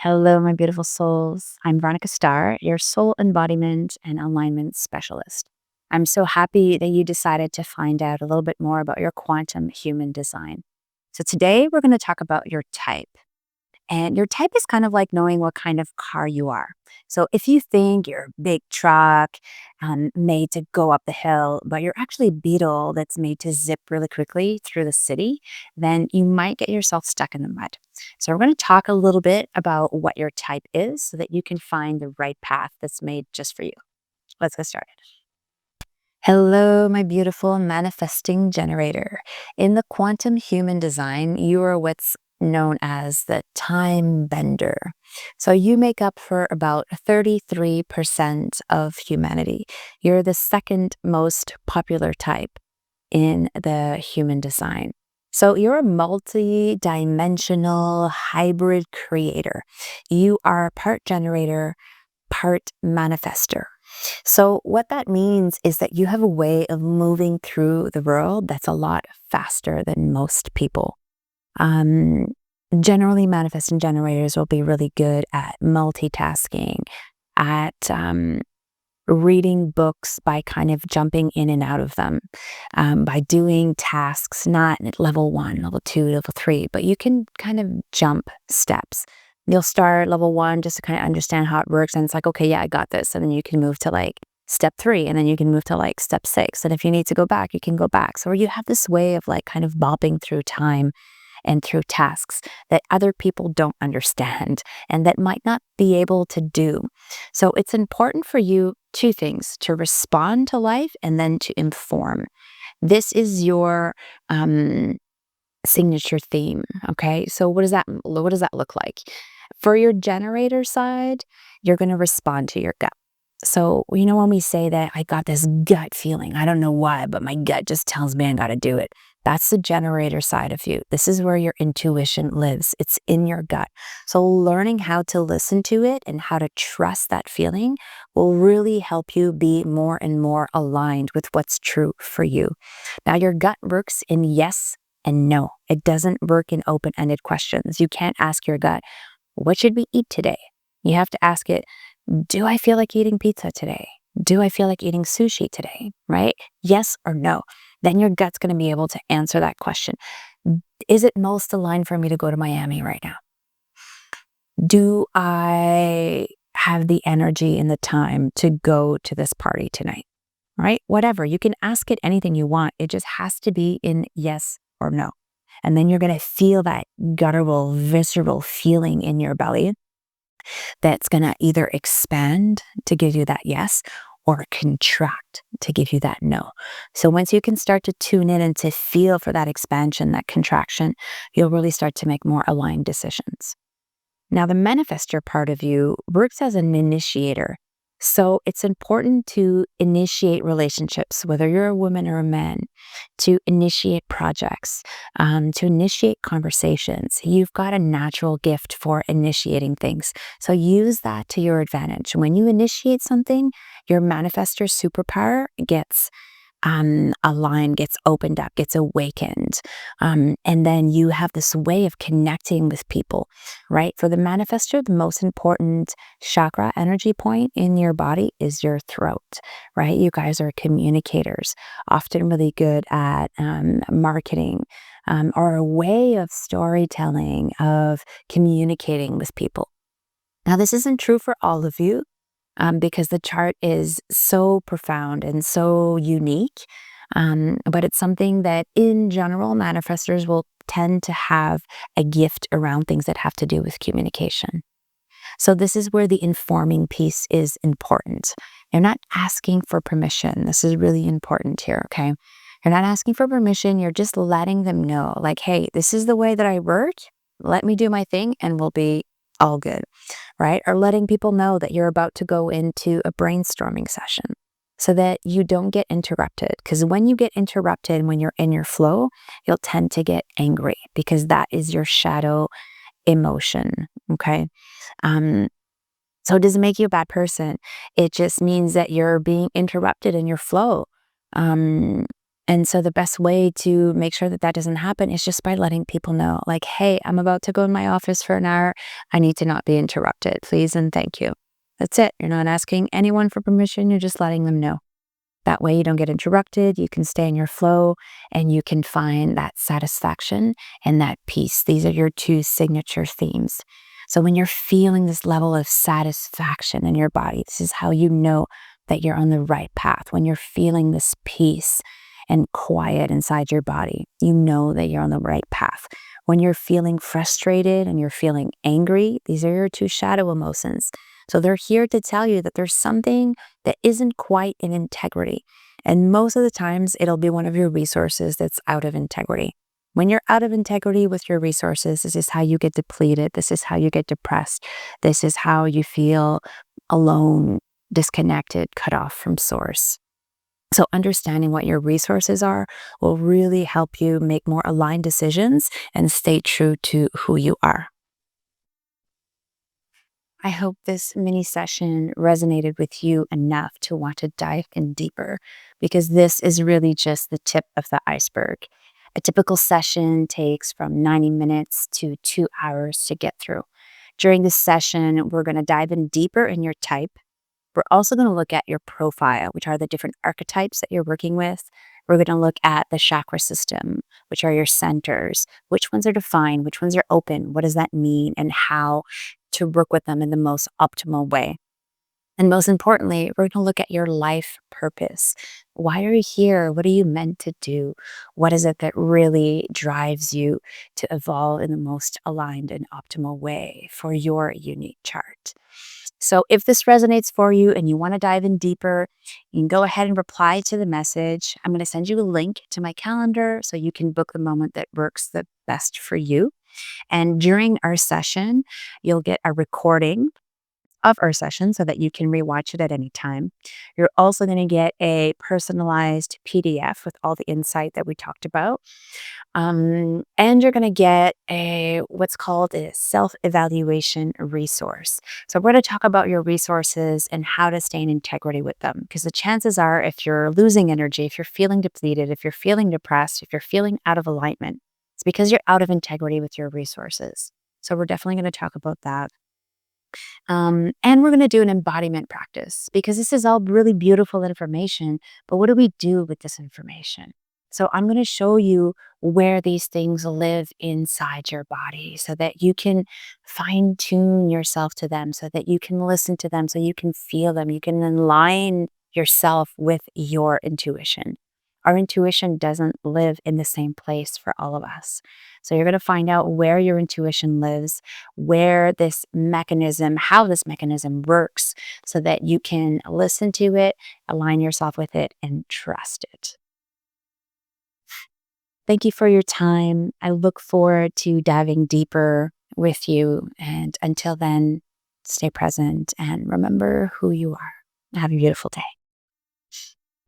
Hello, my beautiful souls. I'm Veronika Starr, your soul embodiment and alignment specialist. I'm so happy that you decided to find out a little bit more about your quantum human design. So, today we're going to talk about your type. And your type is kind of like knowing what kind of car you are. So if you think you're a big truck made to go up the hill, but you're actually a beetle that's made to zip really quickly through the city, then you might get yourself stuck in the mud. So we're going to talk a little bit about what your type is so that you can find the right path that's made just for you. Let's get started. Hello, my beautiful manifesting generator. In the quantum human design, you are what's known as the time bender. So you make up for about 33% of humanity. You're the second most popular type in the human design. So you're a multi-dimensional hybrid creator. You are part generator, part manifester. So, what that means is that you have a way of moving through the world that's a lot faster than most people. Um, Generally, manifesting generators will be really good at multitasking, at reading books by kind of jumping in and out of them, by doing tasks not at level 1, level 2, level 3, but you can kind of jump steps. You'll start level 1 just to kind of understand how it works. And it's like, okay, yeah, I got this. And then you can move to like step 3, and then you can move to like step 6. And if you need to go back, you can go back. So you have this way of like kind of bobbing through time and through tasks that other people don't understand and that might not be able to do. So it's important for you, two things: to respond to life and then to inform. This is your signature theme. Okay. So what does that look like? For your generator side, you're going to respond to your gut. So, when we say that I got this gut feeling, I don't know why, but my gut just tells me I got to do it. That's the generator side of you. This is where your intuition lives. It's in your gut. So learning how to listen to it and how to trust that feeling will really help you be more and more aligned with what's true for you. Now, your gut works in yes and no. It doesn't work in open-ended questions. You can't ask your gut, what should we eat today? You have to ask it, do I feel like eating pizza today? Do I feel like eating sushi today? Right? Yes or no. Then your gut's going to be able to answer that question. Is it most aligned for me to go to Miami right now? Do I have the energy and the time to go to this party tonight? Right? Whatever. You can ask it anything you want. It just has to be in yes or no. And then you're going to feel that guttural, visceral feeling in your belly that's going to either expand to give you that yes or contract to give you that no. So once you can start to tune in and to feel for that expansion, that contraction, you'll really start to make more aligned decisions. Now, the manifestor part of you works as an initiator. So it's important to initiate relationships, whether you're a woman or a man, to initiate projects, to initiate conversations. You've got a natural gift for initiating things. So use that to your advantage. When you initiate something, your manifestor superpower gets aligned, gets opened up, gets awakened. And then you have this way of connecting with people, right? For the manifestor, the most important chakra energy point in your body is your throat, right? You guys are communicators, often really good at marketing or a way of storytelling, of communicating with people. Now, this isn't true for all of you, because the chart is so profound and so unique. But it's something that in general, manifestors will tend to have a gift around things that have to do with communication. So this is where the informing piece is important. You're not asking for permission. This is really important here, okay? You're not asking for permission. You're just letting them know, like, hey, this is the way that I work. Let me do my thing and we'll be all good, right? Or letting people know that you're about to go into a brainstorming session so that you don't get interrupted. Because when you get interrupted, when you're in your flow, you'll tend to get angry because that is your shadow emotion, okay? So it doesn't make you a bad person. It just means that you're being interrupted in your flow. And And so the best way to make sure that that doesn't happen is just by letting people know, like, hey, I'm about to go in my office for an hour. I need to not be interrupted, please and thank you. That's it. You're not asking anyone for permission. You're just letting them know. That way you don't get interrupted, you can stay in your flow, and you can find that satisfaction and that peace. These are your two signature themes. So when you're feeling this level of satisfaction in your body, this is how you know that you're on the right path. When you're feeling this peace and quiet inside your body, you know that you're on the right path. When you're feeling frustrated and you're feeling angry, these are your two shadow emotions. So they're here to tell you that there's something that isn't quite in integrity. And most of the times, it'll be one of your resources that's out of integrity. When you're out of integrity with your resources, this is how you get depleted. This is how you get depressed. This is how you feel alone, disconnected, cut off from source. So understanding what your resources are will really help you make more aligned decisions and stay true to who you are. I hope this mini session resonated with you enough to want to dive in deeper, because this is really just the tip of the iceberg. A typical session takes from 90 minutes to 2 hours to get through. During this session, we're going to dive in deeper in your type. We're also going to look at your profile, which are the different archetypes that you're working with. We're going to look at the chakra system, which are your centers, which ones are defined, which ones are open, what does that mean, and how to work with them in the most optimal way. And most importantly, we're going to look at your life purpose. Why are you here? What are you meant to do? What is it that really drives you to evolve in the most aligned and optimal way for your unique chart? So if this resonates for you and you want to dive in deeper, you can go ahead and reply to the message. I'm going to send you a link to my calendar so you can book the moment that works the best for you. And during our session, you'll get a recording of our session so that you can rewatch it at any time. You're also going to get a personalized PDF with all the insight that we talked about. And you're going to get a what's called a self-evaluation resource. So we're going to talk about your resources and how to stay in integrity with them. Because the chances are, if you're losing energy, if you're feeling depleted, if you're feeling depressed, if you're feeling out of alignment, it's because you're out of integrity with your resources. So we're definitely going to talk about that. And we're going to do an embodiment practice, because this is all really beautiful information. But what do we do with this information? So I'm going to show you where these things live inside your body so that you can fine tune yourself to them, so that you can listen to them, so you can feel them. You can align yourself with your intuition. Our intuition doesn't live in the same place for all of us. So you're going to find out where your intuition lives, where this mechanism, how this mechanism works, so that you can listen to it, align yourself with it, and trust it. Thank you for your time. I look forward to diving deeper with you. And until then, stay present and remember who you are. Have a beautiful day.